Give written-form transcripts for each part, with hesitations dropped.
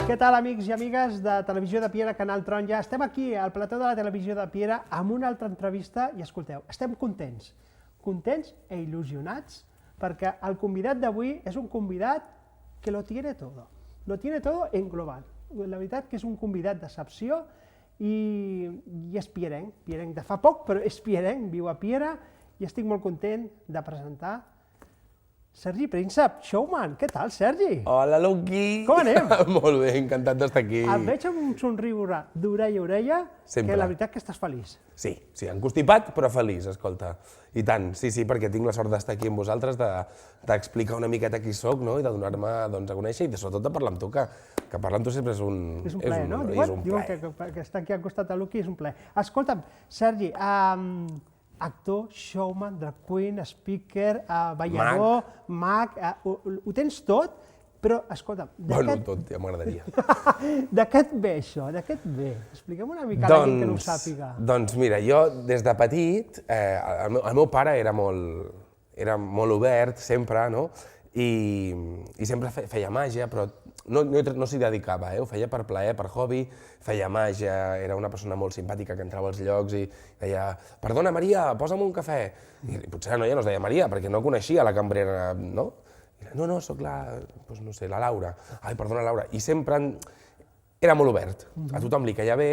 Què tal, amics i amigues de Televisió de Piera, Canal Taronja? Estem aquí, al plató de la Televisió de Piera, amb una altra entrevista i escolteu, estem contents e il·lusionats perquè el convidat d'avui és un convidat que lo tiene todo en global. La veritat que és un convidat d'excepció i és pierenc de fa poc, però és pierenc, viu a Piera i estic molt content de presentar Sergi Príncep, showman. Què tal, Sergi? Hola, Luqui! Com anem? Molt bé, encantat d'estar aquí. Et veig amb un somriure d'orella a orella, Sempre. que la veritat que estàs feliç. Sí, encostipat, però feliç, escolta. I tant, sí, perquè tinc la sort d'estar aquí amb vosaltres, d'explicar una miqueta qui soc, no? I de donar-me a conèixer i sobretot de parlar amb tu, que parlar amb tu sempre és un... És un plaer, no? Diuen que estar aquí al costat de Luqui és un plaer. Escolta'm, Sergi, actor, showman, drag queen, speaker, ballador, mag, ho tens tot, però, escolta'm... Bueno, tot, ja m'agradaria. De què et ve això? De què et ve? Expliquem una mica a la gent que no ho sàpiga. Doncs mira, jo des de petit, el meu pare era molt obert, sempre, no? I sempre feia màgia, però no s'hi dedicava, ho feia per plaer, per hobby, feia màgia, era una persona molt simpàtica que entrava als llocs i deia «Perdona, Maria, posa'm un cafè». I potser la noia no es deia Maria, perquè no coneixia la cambrera, no? No, soc la Laura. Ai, perdona, Laura. I sempre era molt obert, a tothom li caia bé,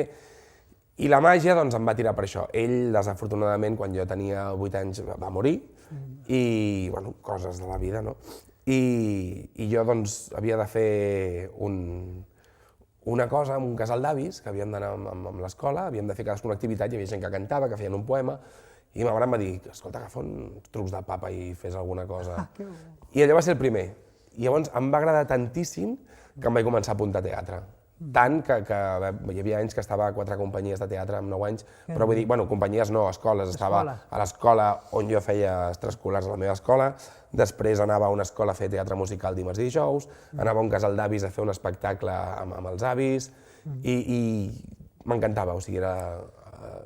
i la màgia doncs em va tirar per això. Ell, desafortunadament, quan jo tenia 8 anys, va morir, i, bueno, coses de la vida, no? I jo doncs havia de fer una cosa amb un casal d'avis, que havíem d'anar amb l'escola, havíem de fer cadascuna activitat, hi havia gent que cantava, que feien un poema, i ma mare em va dir, escolta, agafa uns trucs de papa i fes alguna cosa. I allò va ser el primer. I llavors em va agradar tantíssim que em vaig començar a apuntar a teatre. Tant que hi havia anys que estava a 4 companyies de teatre amb 9 anys, però vull dir, bueno, companyies no, escoles, estava a l'escola on jo feia extraescolars a la meva escola, després anava a una escola a fer teatre musical dimarts i dijous, anava a un casal d'avis a fer un espectacle amb els avis, i m'encantava, o sigui, era,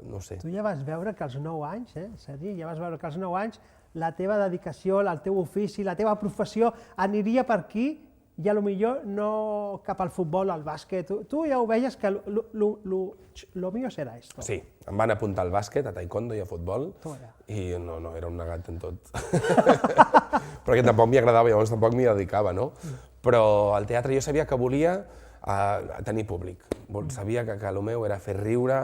no sé. Tu ja vas veure que als 9 anys, Sergi, ja vas veure que als 9 anys la teva dedicació, el teu ofici, la teva professió aniria per aquí i potser no cap al futbol, al bàsquet. Tu ja ho veies que lo mío serà esto. Sí, em van apuntar al bàsquet, a taekwondo i a futbol, i no, era un negat en tot. Perquè tampoc m'hi agradava, llavors tampoc m'hi dedicava, no? Però al teatre jo sabia que volia tenir públic. Sabia que el meu era fer riure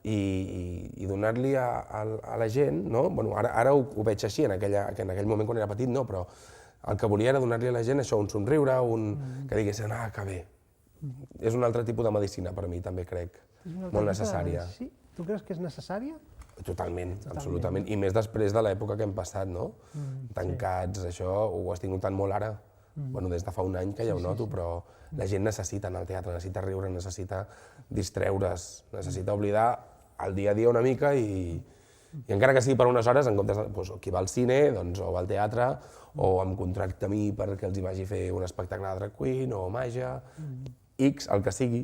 i donar-li a la gent, no? Bueno, ara ho veig així, en aquell moment quan era petit no, però el que volia era donar-li a la gent això, un somriure, que diguessin, que bé. És un altre tipus de medicina per mi, també crec, molt necessària. Sí? Tu creus que és necessària? Totalment, absolutament. I més després de l'època que hem passat, no? Tancats, això, ho has tingut tant molt ara. Bueno, des de fa un any que ja ho noto, però la gent necessita anar al teatre, necessita riure, necessita distreure's, necessita oblidar el dia a dia una mica i encara que sigui per unes hores, en comptes de qui va al cine o va al teatre o em contracta a mi perquè els hi vagi a fer un espectacle de drag queen o màgia, X, el que sigui.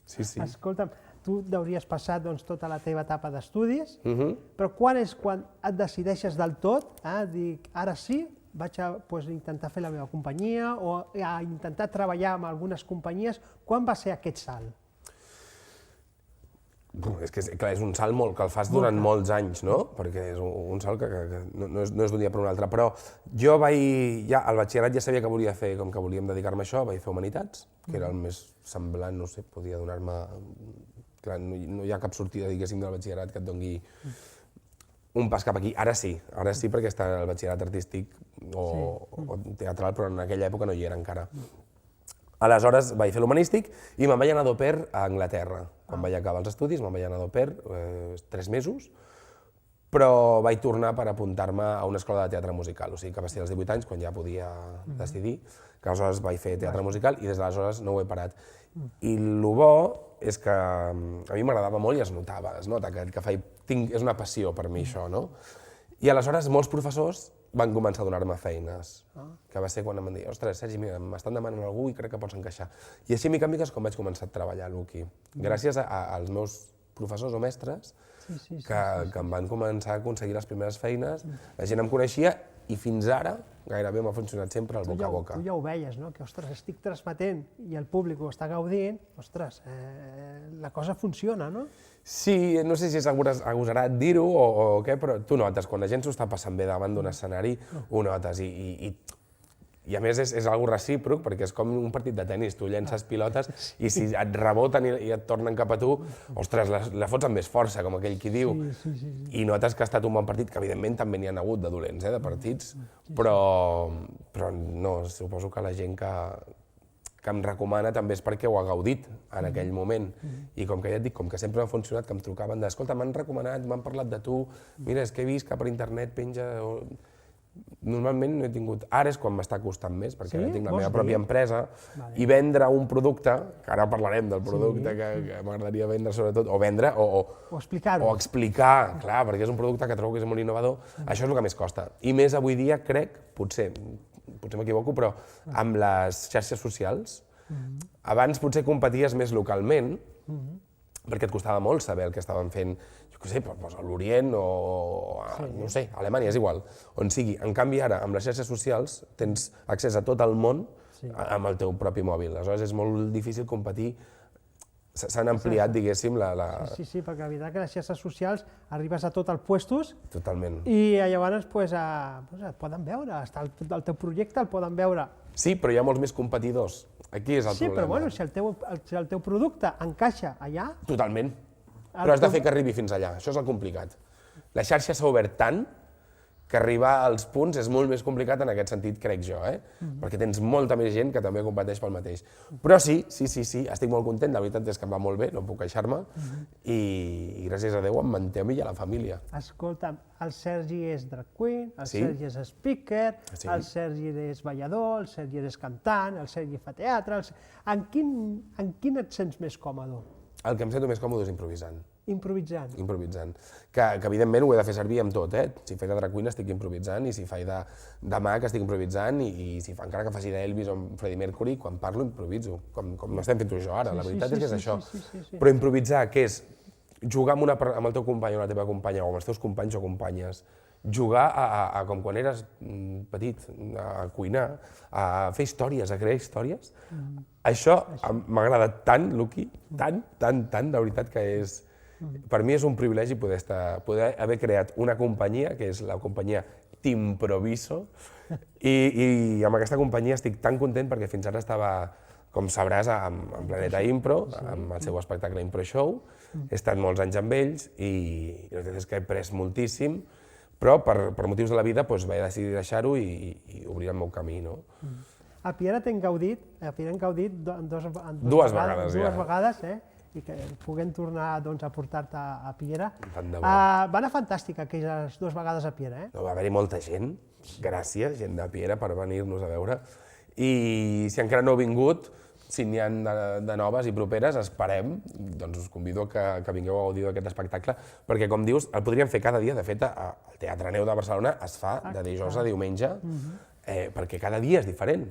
Sí. Escolta'm, tu hauries passat tota la teva etapa d'estudis, però quan és quan et decideixes del tot, dic, ara sí, vaig a intentar fer la meva companyia o a intentar treballar amb algunes companyies, quan va ser aquest salt? És que, clar, és un salt que el fas durant molts anys, no? Perquè és un salt que no és d'un dia per un altre. Però jo al batxillerat ja sabia que volia fer, com que volíem dedicar-me a això, vaig fer Humanitats, que era el més semblant, no sé, podia donar-me... Clar, no hi ha cap sortida, diguéssim, del batxillerat que et doni un pas cap aquí. Ara sí, perquè està el batxillerat artístic o teatral, però en aquella època no hi era encara. Aleshores vaig fer l'humanístic i me'n vaig anar d'au pair a Anglaterra. Quan vaig acabar els estudis me'n vaig anar d'au pair 3 mesos, però vaig tornar per apuntar-me a una escola de teatre musical, o sigui que va ser als 18 anys quan ja podia decidir, que aleshores vaig fer teatre musical i des d'aleshores no ho he parat. I el bo és que a mi m'agradava molt i es nota que és una passió per mi això, no? I aleshores molts professors van començar a donar-me feines, que va ser quan em van dir, ostres, Sergi, mira, m'estan demanant algú i crec que pots encaixar. I així, mica en mica, és com vaig començar a treballar a Luqui. Gràcies als meus professors o mestres que em van començar a aconseguir les primeres feines, la gent em coneixia i fins ara gairebé m'ha funcionat sempre el boca a boca. Tu ja ho veies, no? Que, ostres, estic transmetent i el públic ho està gaudint, ostres, la cosa funciona, no? Sí, no sé si és agosarat dir-ho o què, però tu notes, quan la gent s'ho està passant bé davant d'un escenari, ho notes i a més és algo recíproc, perquè és com un partit de tennis, tu llences pilotes i si et reboten i et tornen cap a tu, ostres, la fots amb més força, com aquell qui diu, i notes que ha estat un bon partit, que evidentment també n'hi ha hagut de dolents, de partits, però no, suposo que la gent que em recomana també és perquè ho ha gaudit en aquell moment. I com que ja et dic, com que sempre m'ha funcionat, que em trucaven de escolta, m'han recomanat, m'han parlat de tu, mira, és que he vist que per internet penja... Normalment no he tingut... Ara és quan m'està costant més, perquè ara tinc la meva pròpia empresa i vendre un producte, que ara parlarem del producte que m'agradaria vendre sobretot, o vendre o explicar-ho. O explicar, clar, perquè és un producte que trobo que és molt innovador, això és el que més costa. I més avui dia crec, potser m'equivoco, però amb les xarxes socials, abans potser competies més localment, perquè et costava molt saber el que estaven fent, jo què sé, a l'Orient o, no sé, a Alemanya, és igual, on sigui. En canvi, ara, amb les xarxes socials, tens accés a tot el món amb el teu propi mòbil. Aleshores, és molt difícil competir. S'han ampliat, diguéssim, Sí, perquè la veritat que les xarxes socials arribes a tot els puestos. Totalment. I llavors et poden veure, el teu projecte el poden veure. Sí, però hi ha molts més competidors. Aquí és el problema. Sí, però bueno, si el teu producte encaixa allà... Totalment. Però has de fer que arribi fins allà, això és el complicat. La xarxa s'ha obert tant que arribar als punts és molt més complicat en aquest sentit, crec jo, perquè tens molta més gent que també competeix pel mateix. Però sí, estic molt content, la veritat és que em va molt bé, no puc queixar-me, i gràcies a Déu em manté a mi i a la família. Escolta'm, el Sergi és drag queen, el Sergi és speaker, el Sergi és ballador, el Sergi és cantant, el Sergi fa teatre... En quin et sents més còmode? El que em sento més còmode és improvisant. Improvisant? Improvisant. Que evidentment ho he de fer servir amb tot, Si faig de drag queen estic improvisant, i si faig de mag estic improvisant, i si encara que faci d'Elvis o Freddie Mercury, quan parlo improviso, com estem fent tu i jo ara, la veritat és que és això. Però improvisar, què és? Jugar amb el teu company o la teva companya, o amb els teus companys o companyes, jugar com quan eres petit, a cuinar, a fer històries, a crear històries, això m'agrada tant, Luqui, tant, de veritat que és... Per mi és un privilegi poder haver creat una companyia, que és la companyia T'Improviso, i amb aquesta companyia estic tan content perquè fins ara estava, com sabràs, amb Planeta Impro, amb el seu espectacle Impro Show, he estat molts anys amb ells i la veritat és que he après moltíssim, però per motius de la vida vaig decidir deixar-ho i obrir el meu camí. A Piera hem gaudit dues vegades, i que puguem tornar a portar-te a Piera. Va anar fantàstic aquelles 2 vegades a Piera, Va haver-hi molta gent, gràcies, gent de Piera, per venir-nos a veure. I si encara no heu vingut, si n'hi ha de noves i properes, esperem, doncs us convido que vingueu a gaudir d'aquest espectacle, perquè, com dius, el podríem fer cada dia. De fet, al Teatre Neu de Barcelona es fa de dijous a diumenge, perquè cada dia és diferent.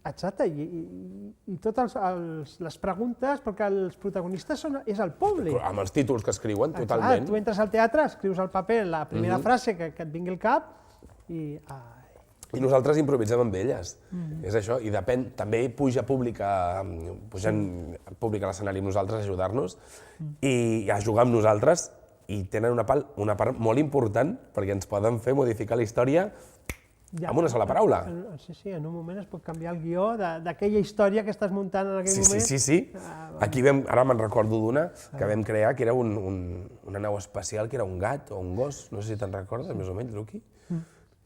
Exacte, i totes les preguntes, perquè els protagonistes és el públic. Amb els títols que escriuen, totalment. Tu entres al teatre, escrius al paper la primera frase que et vingui al cap i... I nosaltres improvisem amb elles, és això, i depèn, també pugen públic a l'escenari amb nosaltres a ajudar-nos i a jugar amb nosaltres, i tenen una part molt important perquè ens poden fer modificar la història amb una sola paraula. Sí, en un moment es pot canviar el guió d'aquella història que estàs muntant en aquell moment. Sí. Aquí ara me'n recordo d'una que vam crear, que era una nau espacial, que era un gat o un gos, no sé si te'n recordes, més o menys, Luqui.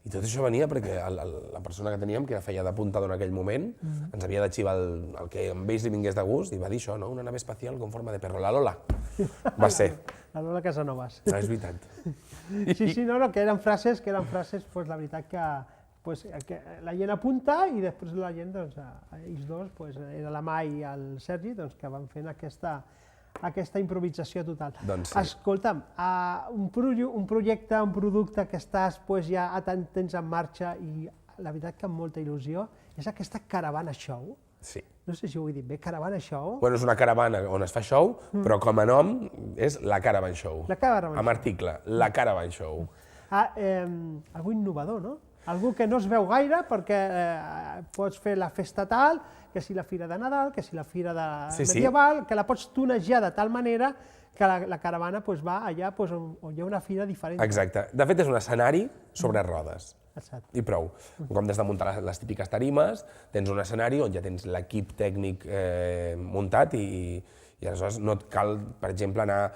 I tot això venia perquè la persona que teníem, que feia d'apuntador en aquell moment, ens havia d'arxivar el que amb ells li vingués de gust i va dir això, una nave espacial con forma de perro, la Lola. Va ser. La Lola Casanovas. No, és veritat. Sí, que eren frases, la veritat que la gent apunta i després la gent, ells dos, era la Mai i el Sergi, que van fent aquesta improvisació total. Escolta'm, un projecte, un producte que estàs ja a tant temps en marxa i la veritat que amb molta il·lusió, és aquesta Caravana Show. Sí. No sé si ho he dit bé, Caravana Show. Bueno, és una caravana on es fa show, però com a nom és la Caravan Show. La Caravan Show. Amb article, la Caravan Show. Algú innovador, no? Algú que no es veu gaire perquè pots fer la festa tal, que si la fira de Nadal, que si la fira medieval, que la pots tunejar de tal manera que la caravana va allà on hi ha una fira diferent. Exacte. De fet, és un escenari sobre rodes. I prou. Com des de muntar les típiques tarimes, tens un escenari on ja tens l'equip tècnic muntat i aleshores no et cal, per exemple, anar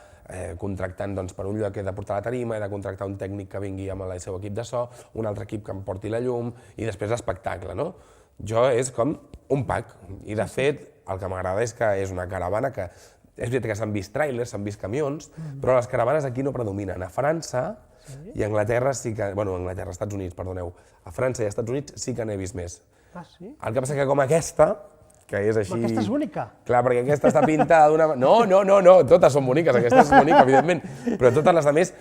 contractant per un lloc que he de portar la tarima, he de contractar un tècnic que vingui amb el seu equip de so, un altre equip que em porti la llum i després l'espectacle, no? Jo és com un pack i de fet el que m'agrada és que és una caravana que és veritat que s'han vist tràilers, s'han vist camions, però les caravanes aquí no predominen. A França i a Anglaterra sí que... Bueno, a Anglaterra, Estats Units, perdoneu. A França i als Estats Units sí que n'he vist més. Ah, sí? El que passa que com aquesta, que és així... Aquesta és única. Clar, perquè aquesta està pintada d'una... No, totes són boniques, aquesta és bonica, evidentment, però totes les altres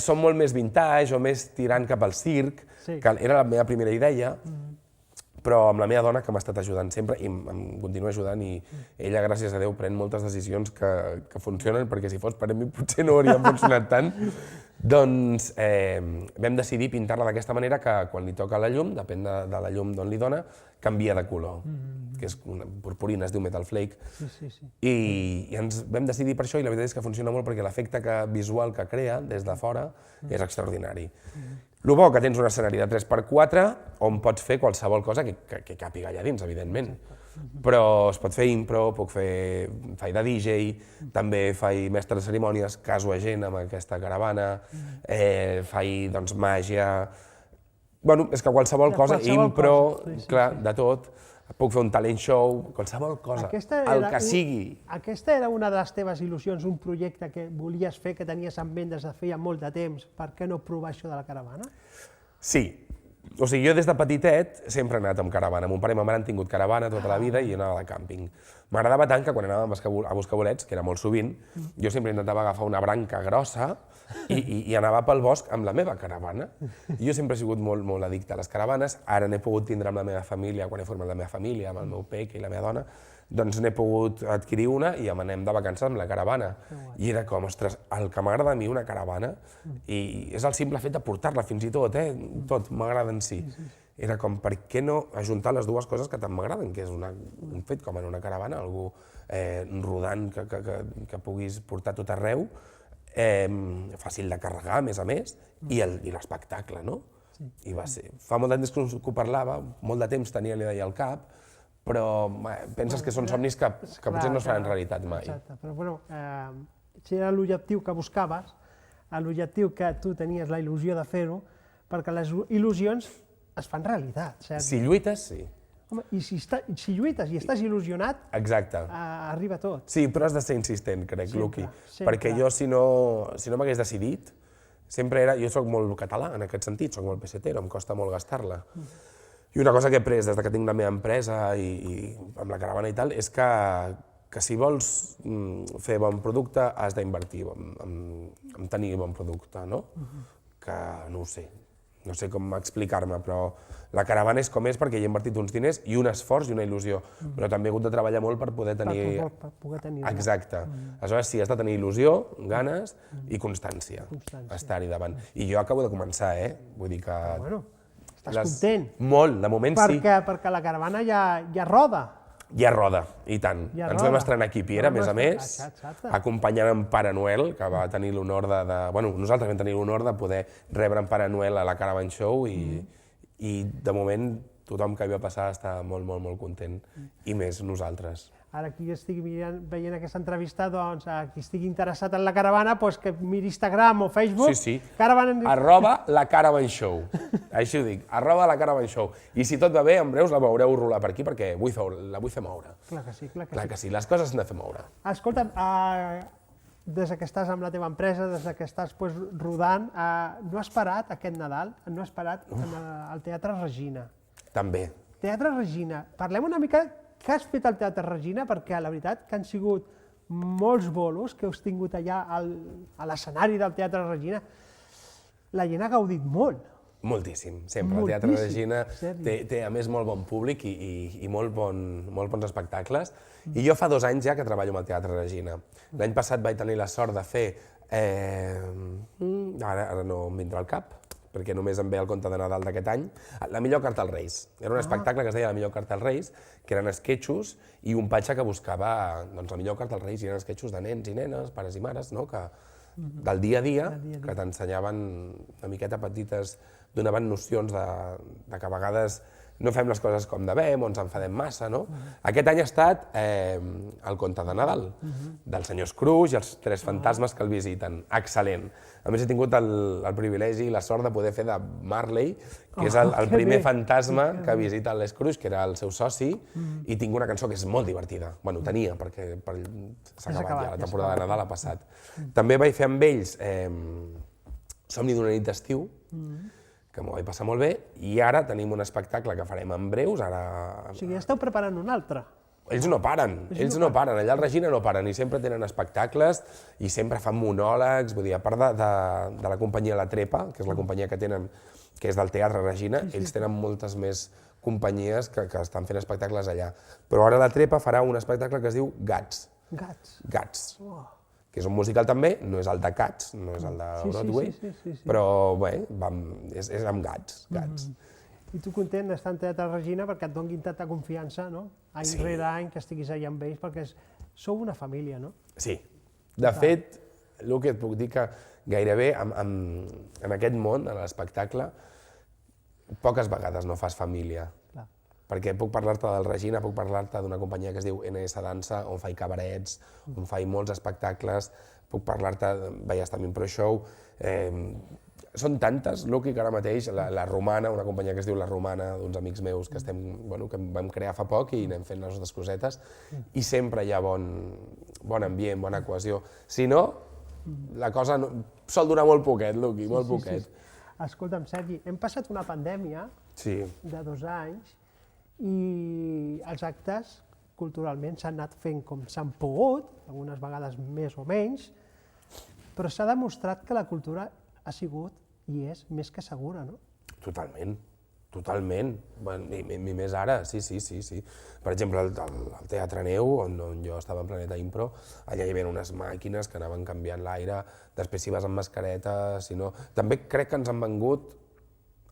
són molt més vintage o més tirant cap al circ, que era la meva primera idea, però amb la meva dona, que m'ha estat ajudant sempre i em continua ajudant, i ella, gràcies a Déu, pren moltes decisions que funcionen, perquè si fos per a mi potser no haurien funcionat tant. Doncs vam decidir pintar-la d'aquesta manera que quan li toca la llum, depèn de la llum d'on li dona, canvia de color, que és una purpurina, es diu Metal Flake. I ens vam decidir per això i la veritat és que funciona molt perquè l'efecte visual que crea des de fora és extraordinari. El bo que tens un escenari de 3x4 on pots fer qualsevol cosa que càpiga allà dins, evidentment. Però es pot fer impro, faig de DJ, també faig mestre de cerimònies, caso a gent amb aquesta caravana, faig màgia... Bueno, és que qualsevol cosa, impro, clar, de tot. Puc fer un talent show, qualsevol cosa, el que sigui. Aquesta era una de les teves il·lusions, un projecte que volies fer, que tenies en ment des de feia molt de temps. Per què no provar això de la caravana? Sí. O sigui, jo des de petitet sempre he anat amb caravana. Mon pare i ma mare han tingut caravana tota la vida i jo anava de càmping. M'agradava tant que quan anàvem a buscar bolets, que era molt sovint, jo sempre intentava agafar una branca grossa i anava pel bosc amb la meva caravana. Jo sempre he sigut molt addicte a les caravanes, ara n'he pogut tindre amb la meva família, quan he format la meva família, amb el meu peque i la meva dona, doncs n'he pogut adquirir una i anem de vacances amb la caravana. I era com, ostres, el que m'agrada a mi una caravana, i és el simple fet de portar-la fins i tot, tot m'agrada en si. Era com, per què no ajuntar les dues coses que tant m'agraden, que és un fet com en una caravana, algú rodant que puguis portar tot arreu, fàcil de carregar, a més, i l'espectacle, no? I va ser. Fa molt de temps que ho parlava, molt de temps tenia la idea al cap, però penses que són somnis que potser no es faran realitat mai. Exacte, però bueno, si era l'objectiu que buscaves, l'objectiu que tu tenies la il·lusió de fer-ho, perquè les il·lusions es fan realitat, cert? Si lluites, sí. Home, i si lluites i estàs il·lusionat, arriba tot. Sí, però has de ser insistent, crec, Luqui, perquè jo si no m'hagués decidit, sempre era... Jo soc molt català en aquest sentit, soc molt pesetero, em costa molt gastar-la. I una cosa que he après des que tinc la meva empresa i amb la caravana i tal, és que si vols fer bon producte has d'invertir en tenir bon producte, no? Que no ho sé, no sé com explicar-me, però la caravana és com és perquè hi he invertit uns diners i un esforç i una il·lusió, però també he hagut de treballar molt per poder tenir... Per poder tenir... Exacte. Aleshores sí, has de tenir il·lusió, ganes i constància, estar-hi davant. I jo acabo de començar, vull dir que... Estàs content? Molt, de moment sí. Perquè la caravana ja roda. Ja roda, i tant. Ens vam estrenar aquí a Piera, a més, acompanyant en Pare Noel, que va tenir l'honor de... Bueno, nosaltres vam tenir l'honor de poder rebre en Pare Noel a la Caravan Show i de moment tothom que hi va passar està molt content, i més nosaltres. Ara qui estigui veient aquesta entrevista, doncs, qui estigui interessat en la caravana, que miri Instagram o Facebook. Sí. @lacaravanShow. Així ho dic, @lacaravanShow. I si tot va bé, en breus la veureu rolar per aquí, perquè la vull fer moure. Clar que sí. Clar que sí, les coses s'han de fer moure. Escolta'm, des que estàs amb la teva empresa, des que estàs rodant, no has parat aquest Nadal, no has parat al Teatre Regina. També. Teatre Regina, parlem una mica què has fet al Teatre Regina, perquè la veritat que han sigut molts bolos que heu tingut allà a l'escenari del Teatre Regina. La gent ha gaudit molt. Moltíssim, sempre. El Teatre Regina té, a més, molt bon públic i molt bons espectacles. I jo fa 2 anys ja que treballo amb el Teatre Regina. L'any passat vaig tenir la sort de fer Ara no em vindrà al cap, perquè només em ve el conte de Nadal d'aquest any. La millor carta als Reis. Era un espectacle que es deia La millor carta als Reis, que eren esquetxos i un patge que buscava doncs, la millor carta als Reis, i eren esquetxos de nens i nenes, pares i mares, no? Del dia a dia, que t'ensenyaven una miqueta petites, donaven nocions de que a vegades no fem les coses com devem o ens enfadem massa, no? Aquest any ha estat el conte de Nadal, del senyor Scrooge i els tres fantasmes que el visiten. Excel·lent. A més, he tingut el privilegi i la sort de poder fer de Marley, que és el primer fantasma que visita l'Scrooge, que era el seu soci, i tinc una cançó que és molt divertida. Bueno, tenia, perquè s'ha acabat ja, la temporada de Nadal ha passat. També vaig fer amb ells Somni d'una nit d'estiu, que m'ho vaig passar molt bé, i ara tenim un espectacle que farem en breus, ara... O sigui, ja esteu preparant un altre. Ells no paren, allà al Regina no paren, i sempre tenen espectacles, i sempre fan monòlegs, vull dir, a part de la companyia La Trepa, que és la companyia que tenen, que és del Teatre Regina, ells tenen moltes més companyies que estan fent espectacles allà. Però ara La Trepa farà un espectacle que es diu Gats. Gats. Que és un musical també, no és el de Cats, no és el de Broadway, però bé, és amb gats. I tu content d'estar en Teatre Regina perquè et donin tanta confiança, no? Any rere any que estiguis allà amb ells, perquè sou una família, no? Sí. De fet, el que et puc dir que gairebé en aquest món, en l'espectacle, poques vegades no fas família. Perquè puc parlar-te del Regina, puc parlar-te d'una companyia que es diu NS Dansa, on faig cabarets, on faig molts espectacles, puc parlar-te de Veies també un Pro Show. Són tantes, Luqui, que ara mateix, la Romana, una companyia que es diu La Romana, d'uns amics meus que vam crear fa poc i anem fent les nostres cosetes, i sempre hi ha bon ambient, bona cohesió. Si no, la cosa sol durar molt poquet, Luqui, molt poquet. Escolta'm, Sergi, hem passat una pandèmia de 2 anys i els actes culturalment s'han anat fent com s'han pogut, algunes vegades més o menys, però s'ha demostrat que la cultura ha sigut i és més que segura, no? Totalment, totalment. I més ara, sí. Per exemple, al Teatre Neu, on jo estava en Planeta Impro, allà hi havia unes màquines que anaven canviant l'aire, després si vas amb mascareta, si no... També crec que ens han vengut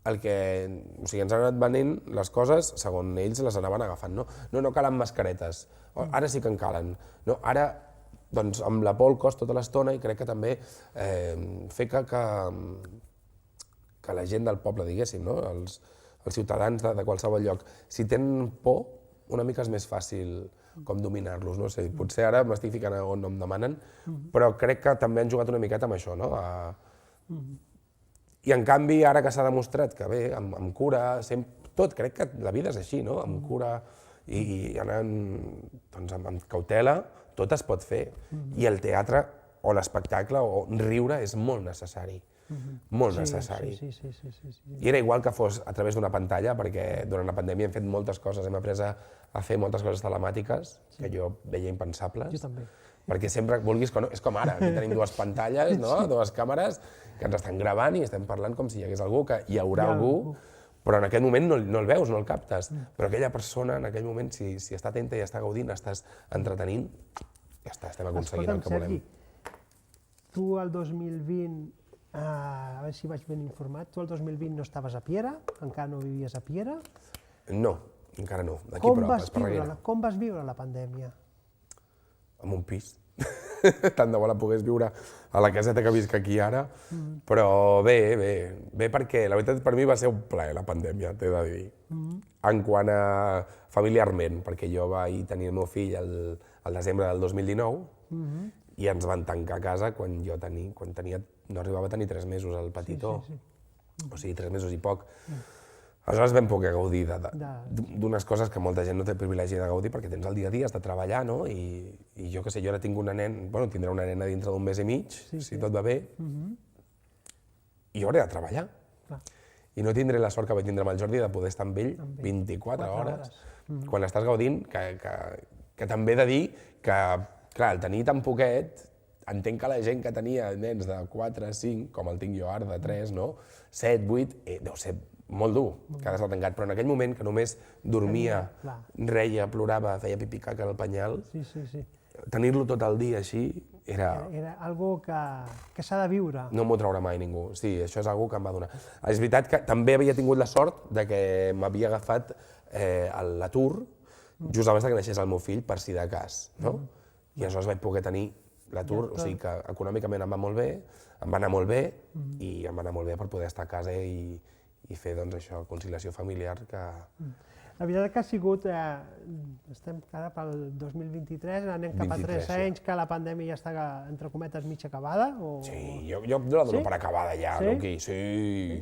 o sigui, ens han anat venent les coses segons ells les anaven agafant, no? No calen mascaretes, ara sí que en calen. Ara, doncs, amb la por al cos tota l'estona, i crec que també fer que la gent del poble, diguéssim, els ciutadans de qualsevol lloc, si tenen por, una mica és més fàcil com dominar-los, no sé, potser ara m'estic ficant on no em demanen, però crec que també han jugat una miqueta amb això, no? I en canvi, ara que s'ha demostrat que bé, amb cura, tot, crec que la vida és així, no? Amb cura i anant amb cautela, tot es pot fer. I el teatre o l'espectacle o riure és molt necessari. Molt necessari. I era igual que fos a través d'una pantalla, perquè durant la pandèmia hem fet moltes coses, hem après a fer moltes coses telemàtiques, que jo veia impensables. Jo també. Perquè sempre vulguis que no, és com ara, aquí tenim 2 pantalles, no? 2 càmeres que ens estan gravant i estem parlant com si hi hagués algú, que hi haurà algú, però en aquest moment no el veus, no el captes. Però aquella persona, en aquell moment, si està atenta i està gaudint, estàs entretenint, ja està, estem aconseguint el que volem. Sergi, tu el 2020, a veure si vaig ben informat, tu el 2020 no estaves a Piera, encara no vivies a Piera? No, encara no, d'aquí prop, a Esparreguera. Com vas viure la pandèmia? En un pis. Tant de bo la pogués viure a la caseta que visc aquí ara, però bé, perquè la veritat per mi va ser un plaer la pandèmia, t'he de dir. En quant a familiarment, perquè jo vaig tenir el meu fill al desembre del 2019 i ens van tancar a casa quan no arribava a tenir 3 mesos el petitó, o sigui, 3 mesos i poc. Aleshores vam poder gaudir d'unes coses que molta gent no té el privilegi de gaudir perquè tens el dia a dia, has de treballar, no? I jo què sé, jo ara tinc una nena, bueno, tindré una nena dintre d'un mes i mig, si tot va bé, i jo hauré de treballar. I no tindré la sort que vaig tindre amb el Jordi de poder estar amb ell 24 hores. Quan estàs gaudint, que també he de dir que, clar, el tenir tan poquet, entenc que la gent que tenia nens de 4, 5, com el tinc jo ara, de 3, no? 7, 8, deu ser molt dur, que ha d'estar tancat, però en aquell moment que només dormia, reia, plorava, feia pipí caca al penyal, tenir-lo tot el dia així era... Era algo que s'ha de viure. No m'ho traurà mai ningú. Sí, això és algo que em va donar. És veritat que també havia tingut la sort de que m'havia agafat l'atur just abans que naixés el meu fill, per si de cas, no? I aleshores vaig poder tenir l'atur, o sigui que econòmicament em va molt bé, em va anar molt bé, i em va anar molt bé per poder estar a casa i fer, doncs, això, conciliació familiar que... La veritat que ha sigut, estem ara pel 2023, anem cap a 3 anys que la pandèmia ja està, entre cometes, mig acabada? Sí, jo la dono per acabada ja, Luqui, sí.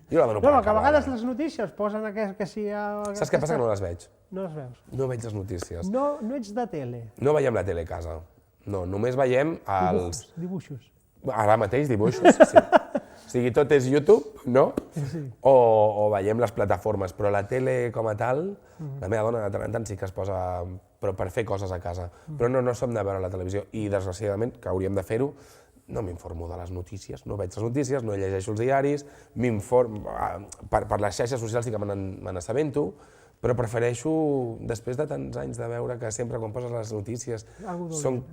Jo la dono No, per que a acabada. vegades les notícies posen que si... Saps què passa? Que no les veig. No les veus. No veig les notícies. No ets de tele. No veiem la tele a casa. No, només veiem els... Dibuixos. Ara mateix, dibuixos, sí. O sigui, tot és YouTube, no? Sí. O veiem les plataformes, però la tele com a tal, la meva dona de tant en tant sí que es posa per fer coses a casa. Però no som de veure la televisió i, desgraciadament, que hauríem de fer-ho, no m'informo de les notícies, no veig les notícies, no llegeixo els diaris, per les xarxes socials sí que me n'assabento, però prefereixo, després de tants anys de veure que sempre quan poses les notícies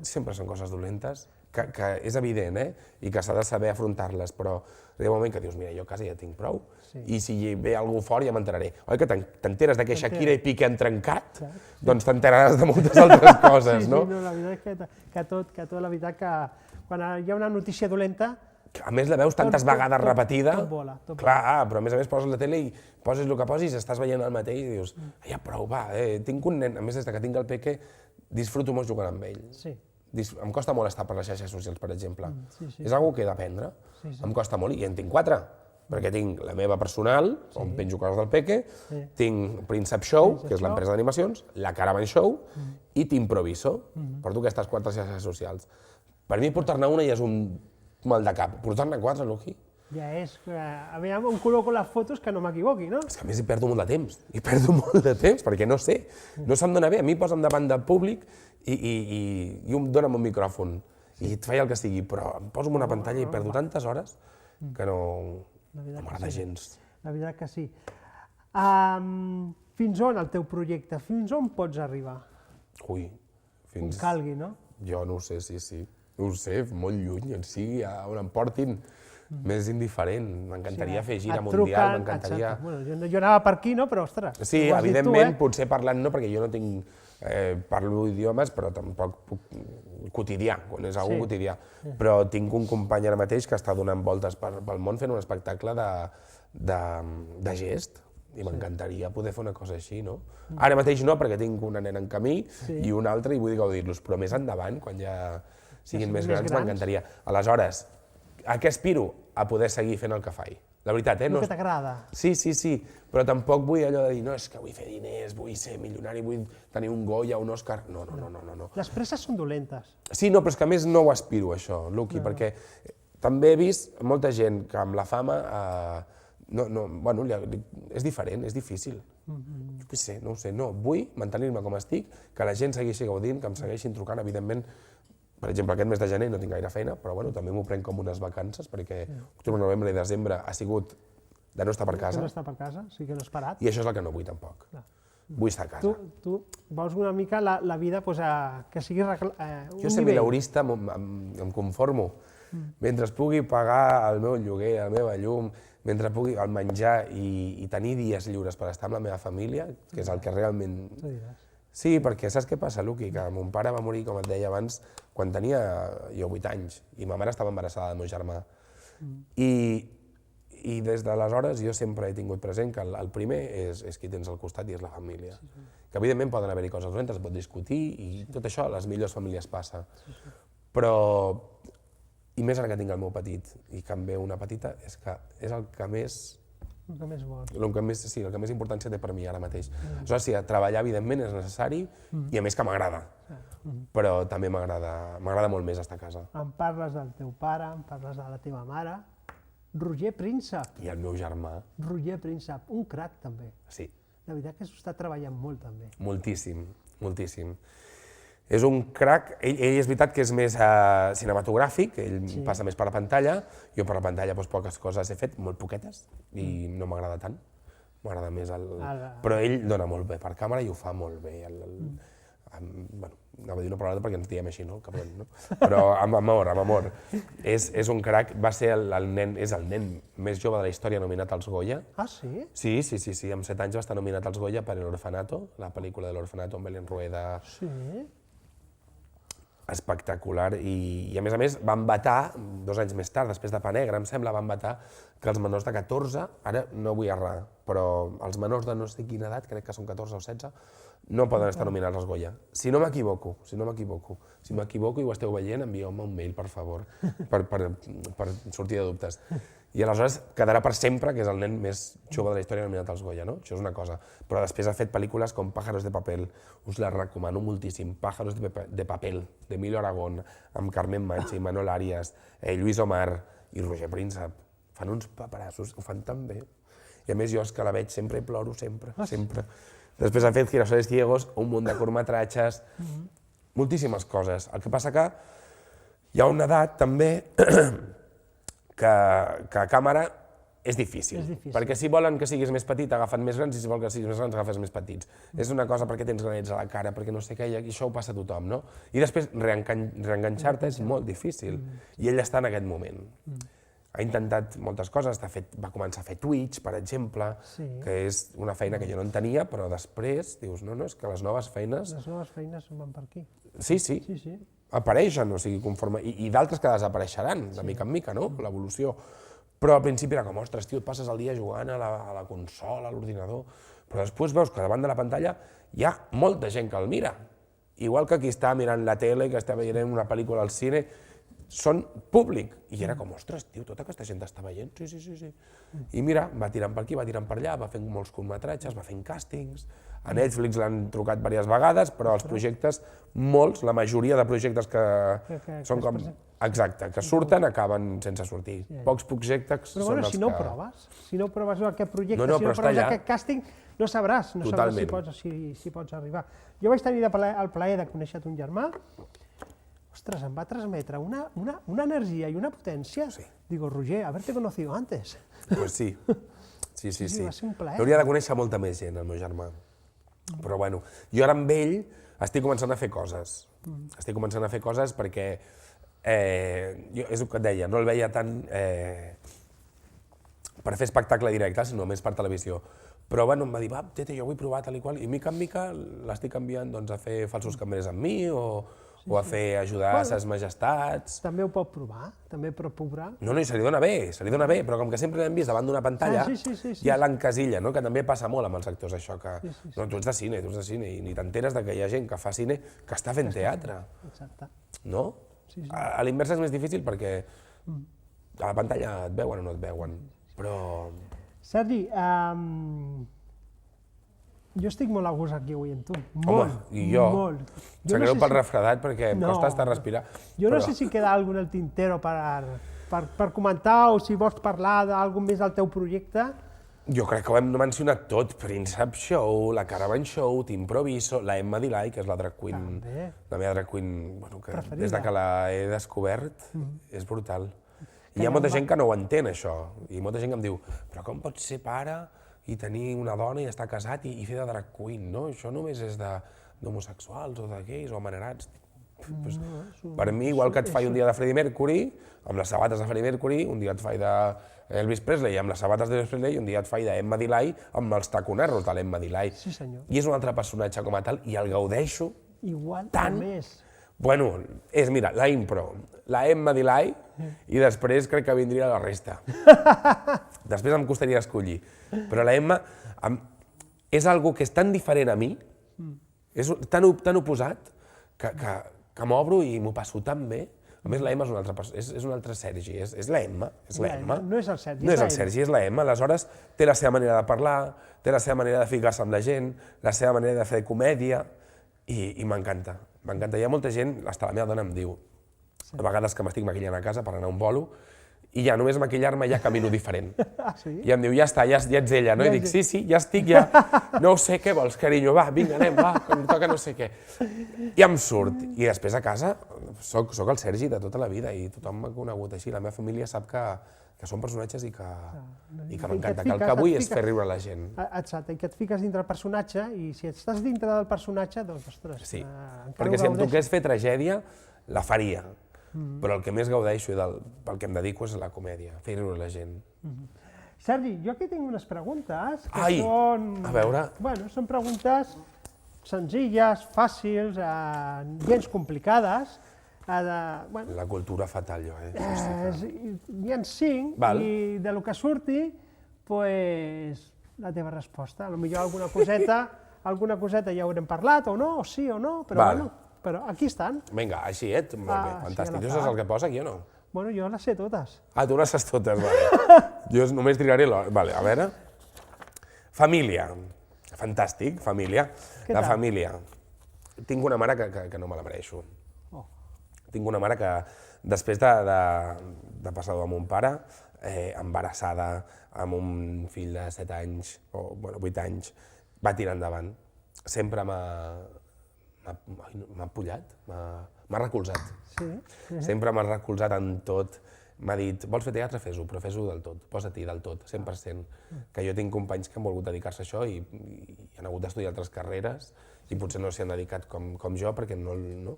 sempre són coses dolentes, que és evident, i que s'ha de saber afrontar-les, però hi ha un moment que dius, mira, jo a casa ja tinc prou, i si ve algú fort ja m'enteraré. Oi que t'enteres que Shakira i Piqué han trencat? Doncs t'enteraràs de moltes altres coses, no? Sí, la veritat que tot, la veritat que quan hi ha una notícia dolenta... A més la veus tantes vegades repetida. Tot vola. Clar, però a més poses la tele i poses el que posis, estàs veient el mateix i dius, ja prou, va, tinc un nen, a més des que tinc el Peque, disfruto molt jugant amb ell. Sí. Em costa molt estar per les xarxes socials, per exemple. Sí. És una cosa que he d'aprendre. Em costa molt, i en tinc 4, perquè tinc la meva personal, on penjo coses del Peque, tinc Príncep Show, que és l'empresa d'animacions, la Caravan Show, i t'improviso. Porto aquestes 4 xarxes socials. Per mi portar-ne una ja és un mal de cap. Portar-ne 4, Luqui. Ja és, a mi em col·loco les fotos que no m'equivoqui, no? És que a més hi perdo molt de temps, perquè no sé, no se'm dona bé. A mi posa'm davant del públic i dona'm un micròfon i et faig el que sigui, però em poso en una pantalla i perdo tantes hores que no m'agrada gens. La veritat que sí. Fins on el teu projecte? Fins on pots arribar? Ui, On calgui, no? Jo no ho sé, sí. No ho sé, molt lluny, on sigui, on em portin. Més indiferent, m'encantaria fer gira mundial, m'encantaria... Jo anava per aquí, no? Però, ostres... Sí, evidentment, potser parlant no, perquè jo no tinc... Parlo idiomes, però tampoc puc... Quotidià, quan és algú quotidià. Però tinc un company ara mateix que està donant voltes pel món fent un espectacle de gest, i m'encantaria poder fer una cosa així, no? Ara mateix no, perquè tinc una nena en camí i una altra i vull gaudir-los, però més endavant, quan ja siguin més grans, m'encantaria. Aleshores, a què aspiro? A poder seguir fent el que faig. La veritat, El que t'agrada. Sí, però tampoc vull allò de dir, no, és que vull fer diners, vull ser milionari, vull tenir un Goya, un Òscar... No. Les presses són dolentes. Sí, no, però és que a més no ho aspiro, això, Luqui, perquè també he vist molta gent que amb la fama... Bueno, és diferent, és difícil. Jo què sé, no ho sé, no. Vull mantenir-me com estic, que la gent segueixi gaudint, que em segueixin trucant, evidentment. Per exemple, aquest mes de gener no tinc gaire feina, però bueno, també m'ho prenc com unes vacances, perquè octubre, novembre i desembre ha sigut de no estar per casa. De no estar per casa, sí que no has parat. I això és el que no vull tampoc. Vull estar a casa. Tu vols una mica la vida que sigui un nivell. Jo ser mileurista em conformo. Mentre pugui pagar el meu lloguer, la meva llum, mentre pugui el menjar i tenir dies lliures per estar amb la meva família, que és el que realment... Sí, perquè saps què passa, Luqui? Que mon pare va morir, com et deia abans, quan tenia jo 8 anys, i ma mare estava embarassada del meu germà. I des d'aleshores jo sempre he tingut present que el primer és qui tens al costat i és la família. Que evidentment poden haver-hi coses dolentes, es pot discutir, i tot això a les millors famílies passa. Però, i més ara que tinc el meu petit, i que em ve una petita, és que és el que més... El que més vols. El que més importància té per mi ara mateix. Aleshores, sí, treballar evidentment és necessari i a més que m'agrada, però també m'agrada molt més estar a casa. Em parles del teu pare, em parles de la teva mare, Roger Príncep. I el meu germà. Roger Príncep, un crac també. Sí. La veritat que s'ho està treballant molt també. Moltíssim. És un crac, ell és veritat que és més cinematogràfic, ell passa més per la pantalla, jo per la pantalla poques coses he fet, molt poquetes, i no m'agrada tant, m'agrada més el... Però ell dona molt bé per càmera i ho fa molt bé, anava a dir una paraula perquè ens diem així, no? Cabron, no? Però amb amor. És un crac, va ser és el nen més jove de la història nominat als Goya. Ah, sí? Sí, amb 7 anys va estar nominat als Goya per El Orfanato, la pel·lícula de l'Orfanato amb Belén Rueda. Sí. Espectacular, i a més van vetar, 2 anys més tard, després de Pa Negre, em sembla, van vetar que els menors de 14, ara no vull errar, però els menors de no sé quina edat, crec que són 14 o 16, no poden estar nominats als Goya. Si m'equivoco, i ho esteu veient, envieu-me un mail, per favor, per sortir de dubtes. I aleshores quedarà per sempre que és el nen més jove de la història nominat als Goya, no? Això és una cosa. Però després ha fet pel·lícules com Pájaros de papel, us la recomano moltíssim, Pájaros de papel, d'Emilio Aragón, amb Carmen Machi, Manol Arias, Lluís Omar i Roger Príncep. Fan uns paperassos, ho fan tan bé. I a més jo és que la veig sempre i ploro, sempre. Després ha fet Girasoles ciegos, un munt de curtmetratges, moltíssimes coses. El que passa que hi ha una edat també que a càmera és difícil, perquè si volen que siguis més petit agafen més grans i si volen que siguis més grans agafes més petits. És una cosa perquè tens granets a la cara, perquè no sé què, i això ho passa a tothom, no? I després reenganxar-te és molt difícil, i ell està en aquest moment. Ha intentat moltes coses, va començar a fer Twitch, per exemple, que és una feina que jo no en tenia, però després dius, no, és que les noves feines... Les noves feines van per aquí. Sí. Apareixen, o sigui, conforme... I d'altres que desapareixeran, de mica en mica, no? L'evolució. Però al principi era com, ostres, tio, et passes el dia jugant a la consola, a l'ordinador, però després veus que davant de la pantalla hi ha molta gent que el mira. Igual que qui està mirant la tele, que està veient una pel·lícula al cine, són públic. I era com, ostres, tio, tota aquesta gent està veient? Sí. I mira, va tirant per aquí, va tirant per allà, va fent molts curtmetratges, va fent càstings. A Netflix l'han trucat diverses vegades, però els projectes, molts, la majoria de projectes que són com... Exacte, que surten acaben sense sortir. Pocs projectes són els que... Però bueno, si no proves aquest projecte, si no proves aquest càsting, no sabràs si pots arribar. Jo vaig tenir el plaer de conèixer ton germà. Ostres, em va transmetre una energia i una potència. Digo, Roger, haberte conocido antes. Pues sí. Va ser un plaer. Hauria de conèixer molta més gent, el meu germà. Però bueno, jo ara amb ell estic començant a fer coses. Estic començant a fer coses perquè, és el que et deia, no el veia tant per fer espectacle directe, sinó més per televisió. Però bueno, em va dir, va, tete, jo vull provar tal i qual, i mica en mica l'estic enviant a fer falsos camerers amb mi o a fer ajudar a ses majestats. També ho pot provar, també pot provar. No, i se li dona bé, però com que sempre l'hem vist davant d'una pantalla, hi ha l'encasilla, que també passa molt amb els actors, això, que tu ets de cine, i ni t'enteres que hi ha gent que fa cine que està fent teatre. Exacte. No? A l'invers és més difícil perquè a la pantalla et veuen o no et veuen, però... Sergi, jo estic molt a gust aquí avui amb tu. Home, i jo. Sap greu pel refredat perquè em costa estar a respirar. Jo no sé si queda alguna en el tintero per comentar o si vols parlar d'algun més del teu projecte. Jo crec que ho hem mencionat tot. Príncep Show, la Caravan Show, T'improviso, la Emma Dilay, que és la drag queen, la meva drag queen, que des que la he descobert és brutal. I hi ha molta gent que no ho entén, això, i molta gent que em diu, però com pots ser pare i tenir una dona i estar casat i fer de drag queen, no? Això només és d'homosexuals o de gais o amanerats. Per mi, igual que et faig un dia de Freddie Mercury, amb les sabates de Freddie Mercury, un dia et faig d'Elvis Presley amb les sabates d'Elvis Presley i un dia et faig d'Emma Dilay amb els taconerros de l'Emma Dilay. Sí, senyor. I és un altre personatge com a tal i el gaudeixo igual tant. O més. Bueno, mira, la impro, la Emma Dilay i després crec que vindria la resta. Després em costaria escollir. Però la Emma és algo que és tan diferent a mi, és tan oposat, que m'obro i m'ho passo tan bé. A més, la Emma és un altre Sergi, és la Emma. No és el Sergi, no és el Sergi, és la Emma. Aleshores, té la seva manera de parlar, té la seva manera de ficar-se amb la gent, la seva manera de fer comèdia, i m'encanta. M'encanta. Hi ha molta gent, hasta la meva dona em diu, a vegades que m'estic maquillant a casa per anar a un bolo, i ja només maquillar-me ja camino diferent. I em diu, ja està, ja ets ella, no? I dic, sí, ja estic, ja. No sé què vols, carinyo, va, vinga, anem, va, quan em toca no sé què. I em surt. I després a casa soc el Sergi de tota la vida i tothom m'ha conegut així. La meva família sap que són personatges i que m'encanta, que el que vull és fer riure la gent. Exacte, i que et fiques dintre del personatge i si estàs dintre del personatge, doncs, ostres, Sí, encara perquè ho si em gaudeixes. toqués fer tragèdia, la faria. Però el que més gaudeixo i pel que em dedico és la comèdia, fer riure la gent. Sergi, jo aquí tinc unes preguntes que Ai, són... a veure. Bueno, són preguntes senzilles, fàcils, gens complicades. Bueno, La cultura fatal, jo, n'hi ha 5 Val. i de lo que surti, pues, la teva resposta. Potser alguna coseta ja haurem parlat, o no, o sí o no, però Val. bueno, però aquí estan. Vinga, així, molt bé, Així fantàstic. a la Tu saps part. el que posa aquí o no? Bueno, jo les sé totes. Ah, tu les saps totes, vale. Jo només triaré l'hora. Vale, a veure. Família. Fantàstic, família. Què La tal? família. Tinc una mare que no me la mereixo. Oh. Tinc una mare que després de passar-ho amb mon pare, embarassada, amb un fill de 7 anys, o bueno, 8 anys, va tirar endavant. Sempre m'ha apullat, m'ha recolzat. Sí. Sempre m'ha recolzat en tot. M'ha dit, vols fer teatre? Fes-ho, però fes-ho del tot, posa-t'hi del tot, 100%. Que jo tinc companys que han volgut dedicar-se a això i han hagut d'estudiar altres carreres i potser no s'hi han dedicat com jo perquè no.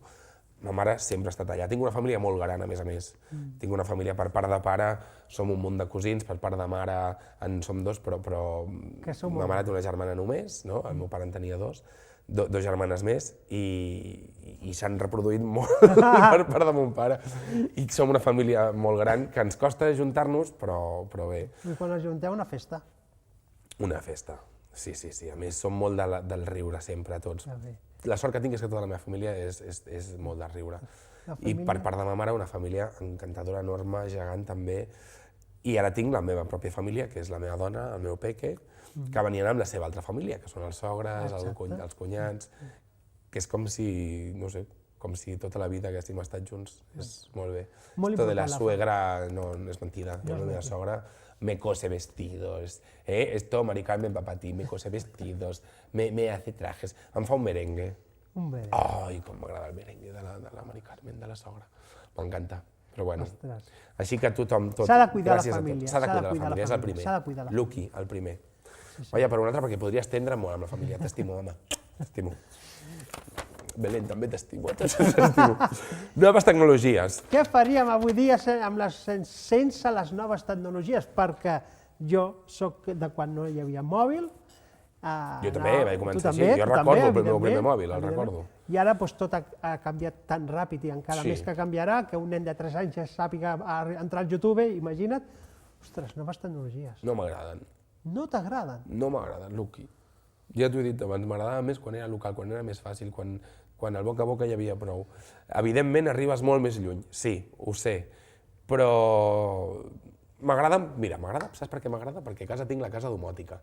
Ma mare sempre ha estat allà. Tinc una família molt gran, a més. Tinc una família per part de pare, som un munt de cosins, per part de mare en som 2, però ma mare té una germana només, no? El meu pare en tenia 2 germanes més i s'han reproduït molt per part de mon pare. I som una família molt gran que ens costa ajuntar-nos, però bé. I quan es junteu, una festa. Una festa, sí. A més, som molt del riure sempre, tots. La sort que tinc és que tota la meva família és molt de riure. I per part de ma mare, una família encantadora, enorme, gegant també. I ara tinc la meva pròpia família, que és la meva dona, el meu peque, que venien amb la seva altra família, que són els sogres, els cunyats, que és com si, no sé, com si tota la vida haguéssim estat junts. És molt bé. Esto de la suegra no és mentida. Jo, la meva sogra, me cose vestidos, esto, Mari Carmen, papá, ti, me cose vestidos, me hace trajes, em fa un merengue. Un merengue. Ai, com m'agrada el merengue de la Mari Carmen, de la sogra. M'encanta. Però bueno, així que tothom... S'ha de cuidar la família. S'ha de cuidar la família, és el primer. Luqui, el primer. Vaja, per un altre, perquè podria estendre molt amb la família. T'estimo, home. T'estimo. Belén, també t'estimo. T'estimo. Noves tecnologies. Què faríem avui dia sense les noves tecnologies? Perquè jo soc de quan no hi havia mòbil. Jo també vaig començar així. Jo recordo el meu primer mòbil, el recordo. I ara tot ha canviat tan ràpid i encara més que canviarà, que un nen de 3 anys ja sàpiga entrar al YouTube, imagina't. Ostres, noves tecnologies. No m'agraden. No t'agraden? No m'agraden, Luqui. Ja t'ho he dit abans, m'agradava més quan era local, quan era més fàcil, quan al boca a boca hi havia prou. Evidentment arribes molt més lluny, sí, ho sé, però m'agrada, saps per què m'agrada? Perquè a casa tinc la casa domòtica.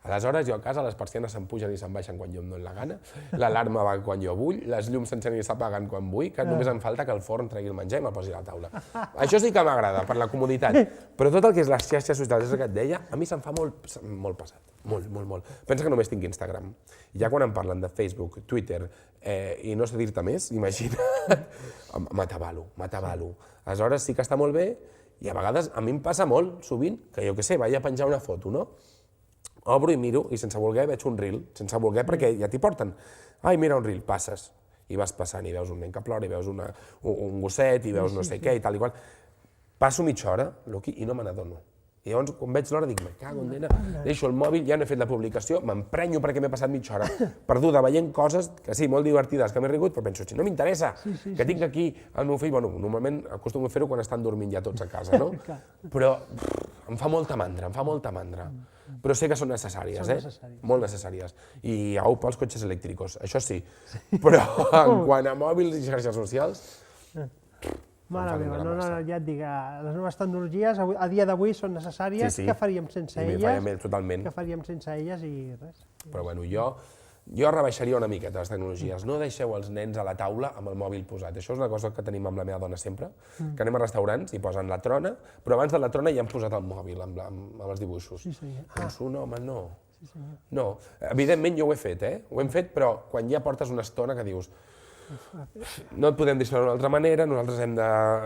Aleshores, jo a casa les persianes se'n pugen i se'n baixen quan jo em dono la gana, l'alarma va quan jo vull, les llums s'encenen i s'apaguen quan vull, que només em falta que el forn tregui el menjar i me'l posi a la taula. Això sí que m'agrada, per la comoditat, però tot el que és les xarxes socials, és el que et deia, a mi se'm fa molt pesat, molt. Pensa que només tinc Instagram. Ja quan em parlen de Facebook, Twitter, i no sé dir-te més, imagina't, m'atabalo. Aleshores sí que està molt bé, i a vegades a mi em passa molt, sovint, que jo què sé, vaig a penjar una foto, no? Obro i miro, i sense voler veig un reel, sense voler, perquè ja t'hi porten. Ai, mira un reel, passes, i vas passant, i veus un nen que plora, i veus un gosset, i veus no sé què, i tal i qual. Passo mitja hora, Luqui, i no me n'adono. I llavors, quan veig l'hora, dic, me cago en nena, deixo el mòbil, ja no he fet la publicació, m'emprenyo perquè m'he passat mitja hora perduda veient coses que sí, molt divertides, que m'he rigut, però penso, si no m'interessa, que tinc aquí el meu fill, bueno, normalment acostumo a fer-ho quan estan dormint ja tots a casa, no? Però em fa molta mandra. Però sé que són necessàries, molt necessàries. I au pels cotxes elèctrics, això sí. Però en quant a mòbils i xarxes socials... Mare meva, ja et dic, les noves tecnologies a dia d'avui són necessàries, què faríem sense elles? Totalment. Què faríem sense elles i res. Però bueno, jo rebaixaria una miqueta les tecnologies. No deixeu els nens a la taula amb el mòbil posat. Això és una cosa que tenim amb la meva dona sempre, que anem a restaurants i posen la trona, però abans de la trona ja han posat el mòbil amb els dibuixos. Sí, senyor. Penso, no, home, no. No, evidentment jo ho he fet, ho hem fet, però quan ja portes una estona que dius no et podem distraure d'una altra manera, nosaltres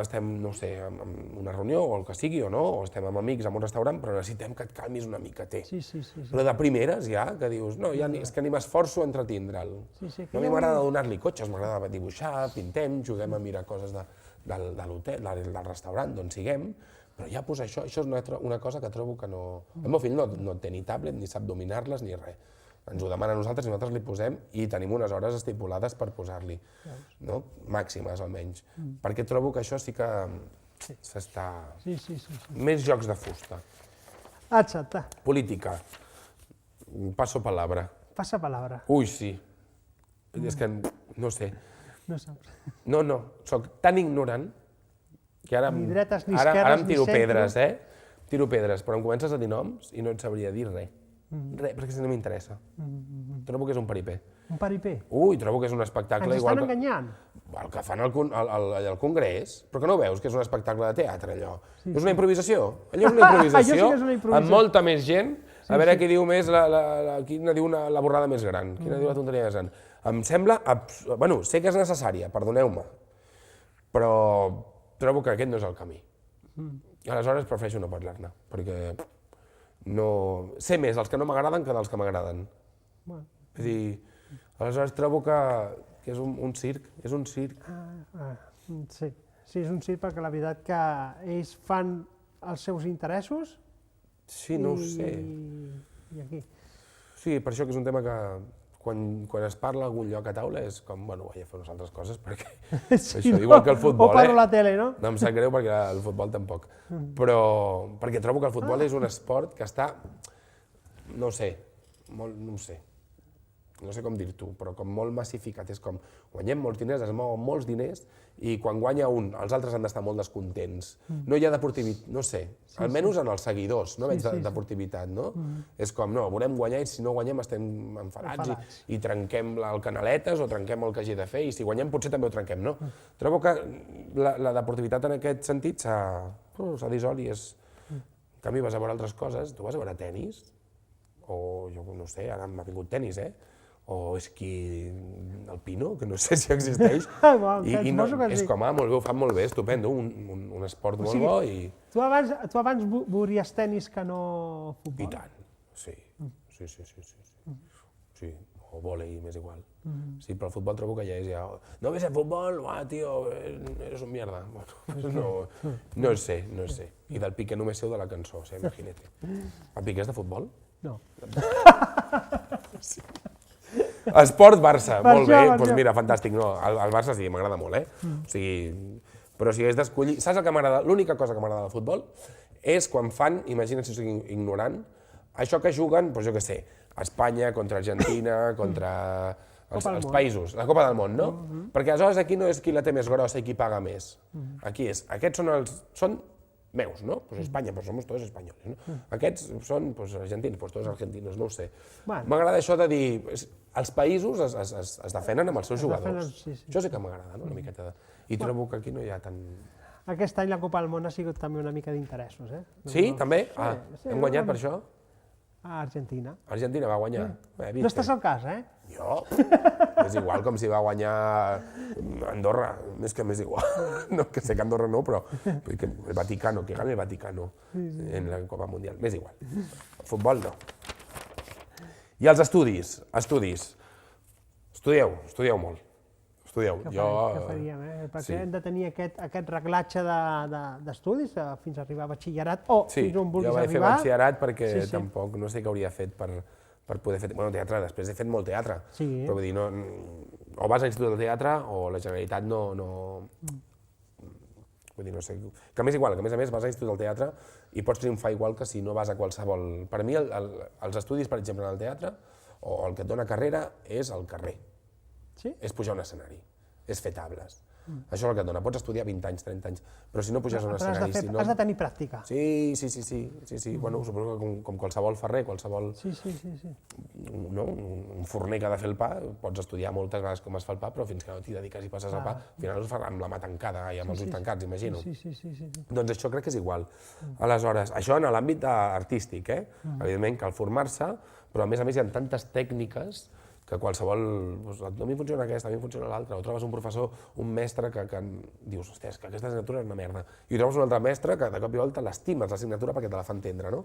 estem, no sé, en una reunió o el que sigui o no, o estem amb amics en un restaurant, però necessitem que et calmis una mica, Sí. Però de primeres ja, que dius, no, és que ni m'esforço a entretindre'l. No a mi m'agrada donar-li cotxes, m'agrada dibuixar, pintem, juguem a mirar coses de l'hotel, del restaurant, d'on siguem, però ja això és una cosa que trobo que no... El meu fill no té ni tablet, ni sap dominar-les, ni res. Ens ho demana a nosaltres i nosaltres li posem i tenim unes hores estipulades per posar-li, no? Màximes almenys, perquè trobo que això sí que s'està... Més jocs de fusta. Exacte. Política. Paso palabra. Passa palabra. Ui, sí. És que no sé. No saps. No, soc tan ignorant que ara Ni dretes, ni ara esquerres, em ni tiro centre. pedres, Tiro pedres, però em comences a dir noms i no et sabria dir res. Res, perquè si no m'interessa. Trobo que és un paripé. Un paripé. Ui, trobo que és un espectacle Ens igual estan enganyant. El que fan al Congrés, però que no veus que és un espectacle de teatre, allò. És una improvisació. Allò és una improvisació, Allò sí que és una improvisació. amb molta més gent, a veure qui diu més, quina diu la borrada més gran, quina diu la tonteria més gran. Em sembla, bueno, sé que és necessària, perdoneu-me, però trobo que aquest no és el camí. Aleshores prefereixo no parlar-ne, perquè no... sé més dels que no m'agraden que dels que m'agraden. És a dir, aleshores trobo que és un circ, és un circ. Sí, és un circ perquè la veritat que ells fan els seus interessos. Sí, no ho sé. I aquí. Sí, per això que és un tema que quan es parla a algun lloc a taula és com, bueno, vaig a fer unes altres coses perquè... Sí, això, igual que el futbol, o parlo a la tele, no? No em sap greu perquè el futbol tampoc. Però perquè trobo que el futbol és un esport que està, no sé, no sé com dir-t'ho, però com molt massificat. És com, guanyem molts diners, es mouen molts diners, i quan guanya un, els altres han d'estar molt descontents. No hi ha deportivitat, no sé, almenys en els seguidors, no veig deportivitat, no? És com, no, volem guanyar i si no guanyem estem enfadats i trenquem el canaletes o trenquem el que hagi de fer, i si guanyem potser també ho trenquem, no? Trobo que la deportivitat en aquest sentit s'ha dissolt i és... En canvi, vas a veure altres coses, tu vas a veure tenis, o jo no sé, ara m'ha vingut tenis, o esquí alpino, que no sé si existeix, i no, és com, molt bé, ho fan molt bé, estupendo, un esport molt bo i... Tu abans veuries tenis que no futbol? I tant, sí, o vòlei, m'és igual. Sí, però el futbol trobo que ja és no ves el futbol, tio, eres un mierda. No sé. I del Piqué només sé de la cançó, imagina't. El Piqué és de futbol? No. Esport Barça, molt bé, doncs mira, fantàstic. No, el Barça sí, m'agrada molt, O sigui, però si hagués d'escollir... Saps el que m'agrada? L'única cosa que m'agrada del futbol és quan fan, imagina't si soc ignorant, això que juguen, doncs jo què sé, Espanya contra Argentina, contra els països, la Copa del Món, no? Perquè aleshores aquí no és qui la té més grossa i qui paga més. Aquí és, aquests són meus, no? Pues Espanya, pues somos todos españoles, no? Aquests són argentins, pues todos argentinos, no ho sé. M'agrada això de dir, els països es defenen amb els seus jugadors. Això sí que m'agrada, no? Una miqueta de... I trobo que aquí no hi ha tant... Aquest any la Copa del Món ha sigut també una mica d'interessos, Sí, també? Hem guanyat per això? A Argentina. Argentina va guanyar. No estàs al cas, Jo? És igual com si va guanyar Andorra, més que m'és igual. No, que sé que Andorra no, però el Vaticano, que gane el Vaticano en la Copa Mundial, m'és igual. El futbol no. I els estudis. Estudieu molt. Estudieu. Què faríem, Perquè hem de tenir aquest reglatge d'estudis fins a arribar a batxillerat o fins on vulguis arribar. Sí, jo vaig fer batxillerat perquè tampoc no sé què hauria fet per poder fer... Bueno, teatre, després he fet molt teatre. Però vull dir, o vas a l'Institut del Teatre o la Generalitat no... Vull dir, no sé... Que a més igual, que a més vas a l'Institut del Teatre i pots triomfar igual que si no vas a qualsevol... Per mi, els estudis, per exemple, en el teatre, o el que et dona carrera, és el carrer. És pujar a un escenari, és fer tables. Això és el que et dona. Pots estudiar 20 anys, 30 anys, però si no puges a un escenari... Però has de tenir pràctica. Sí. Bueno, suposo que com qualsevol ferrer, qualsevol... Un forner que ha de fer el pa, pots estudiar moltes vegades com es fa el pa, però fins que no t'hi dediques i passes el pa, al final ho fas amb la mà tancada i amb els ulls tancats, imagino. Doncs això crec que és igual. Aleshores, això en l'àmbit artístic, evidentment cal formar-se, però a més hi ha tantes tècniques que qualsevol... Doncs, a mi funciona aquesta, a mi funciona l'altra, o trobes un professor, un mestre que dius, hòstia, és que aquesta assignatura és una merda, i trobes un altre mestre que de cop i volta l'estimes l'assignatura perquè te la fa entendre, no?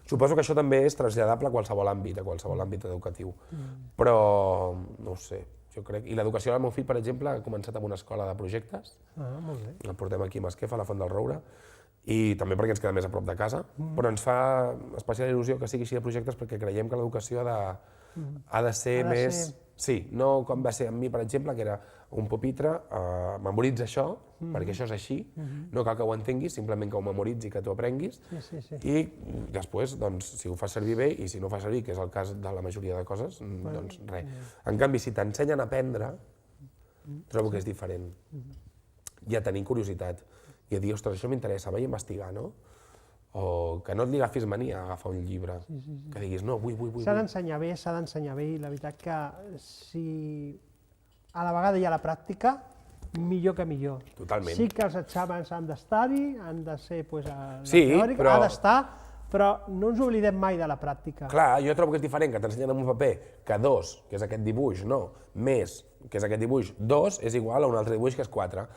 Suposo que això també és traslladable a qualsevol àmbit educatiu, però no ho sé, jo crec... I l'educació del meu fill, per exemple, ha començat amb una escola de projectes, Molt bé. el portem aquí a Masquefa, a la Font del Roure, i també perquè ens queda més a prop de casa, però ens fa especial il·lusió que sigui així de projectes perquè creiem que l'educació ha de ser més... Sí, no com va ser amb mi, per exemple, que era un pupitre, memoritza això, perquè això és així, no cal que ho entenguis, simplement que ho memoritzi, que t'ho aprenguis, i després, doncs, si ho fas servir bé, i si no ho fas servir, que és el cas de la majoria de coses, doncs res. En canvi, si t'ensenyen a aprendre, trobo que és diferent. I a tenir curiositat, i a dir, ostres, això m'interessa, vaig a investigar, no? O que no et li agafis mania a agafar un llibre, que diguis, no, vull. S'ha d'ensenyar bé, i la veritat que si a la vegada hi ha la pràctica, millor que millor. Totalment. Sí que els exàmens han d'estar-hi, han de ser, Sí, teòric, però... ha d'estar, però no ens oblidem mai de la pràctica. Clar, jo trobo que és diferent que t'ensenyen en un paper que 2, que és aquest dibuix, no, més, que és aquest dibuix, 2 és igual a un altre dibuix que és 4.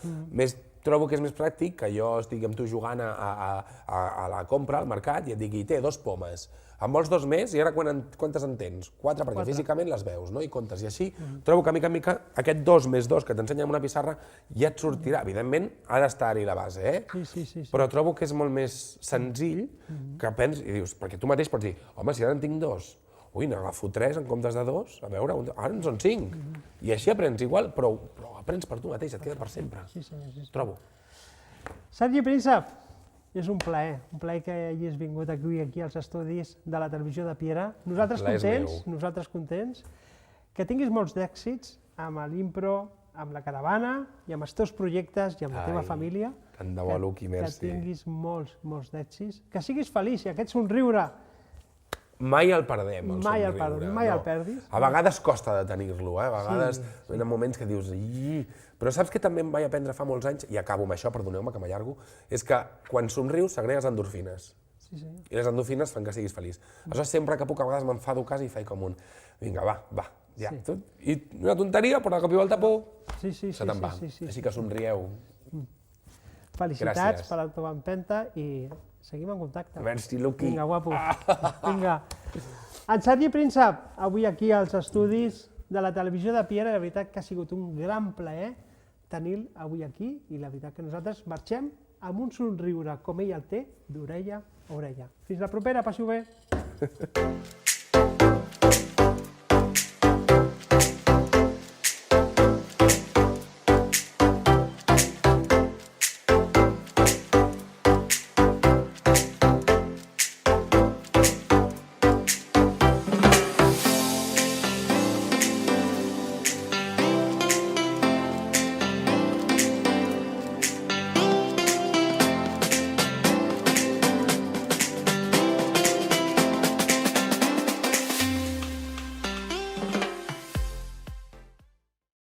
Trobo que és més pràctic que jo estigui amb tu jugant a la compra, al mercat, i et digui, té 2 pomes, en vols 2 més, i ara quantes en tens? 4, perquè físicament les veus, no? I comptes. I així trobo que, mica en mica, aquest 2 més 2 que t'ensenyen en una pissarra ja et sortirà. Evidentment, ha d'estar-hi la base, Sí. Però trobo que és molt més senzill que pensis, i dius, perquè tu mateix pots dir, home, si ara en tinc 2, n'agafo 3 en comptes de 2, a veure, ara en són 5. I així aprens igual, però aprens per tu mateix, et queda per sempre. Sí. Trobo. Sergi Príncep, és un plaer que hagis vingut aquí als estudis de la televisió de Piera. Nosaltres contents, que tinguis molts d'èxits amb l'impro, amb la caravana i amb els teus projectes i amb la teva família. Tant de bo, Luqui, merci. Que tinguis molts d'èxits, que siguis feliç i aquest somriure mai el perdem, el somriure. Mai el perdis. A vegades costa de tenir-lo, a vegades hi ha moments que dius... Però saps que també em vaig aprendre fa molts anys, i acabo amb això, perdoneu-me que m'allargo, és que quan somrius s'agregues endorfines. I les endorfines fan que siguis feliç. Aleshores, sempre que puc, a vegades m'enfado quasi i faig com un... Vinga, va, ja. I una tonteria, però de cop i volta, se te'n va. Així que somrieu. Felicitats per la teva empenta i seguim en contacte. Merci, Luqui. Vinga, guapo. Vinga. En Sergi Príncep, avui aquí als estudis de la televisió de Piera, la veritat que ha sigut un gran plaer tenir-lo avui aquí i la veritat que nosaltres marxem amb un somriure com ell el té, d'orella a orella. Fins la propera, passeu bé.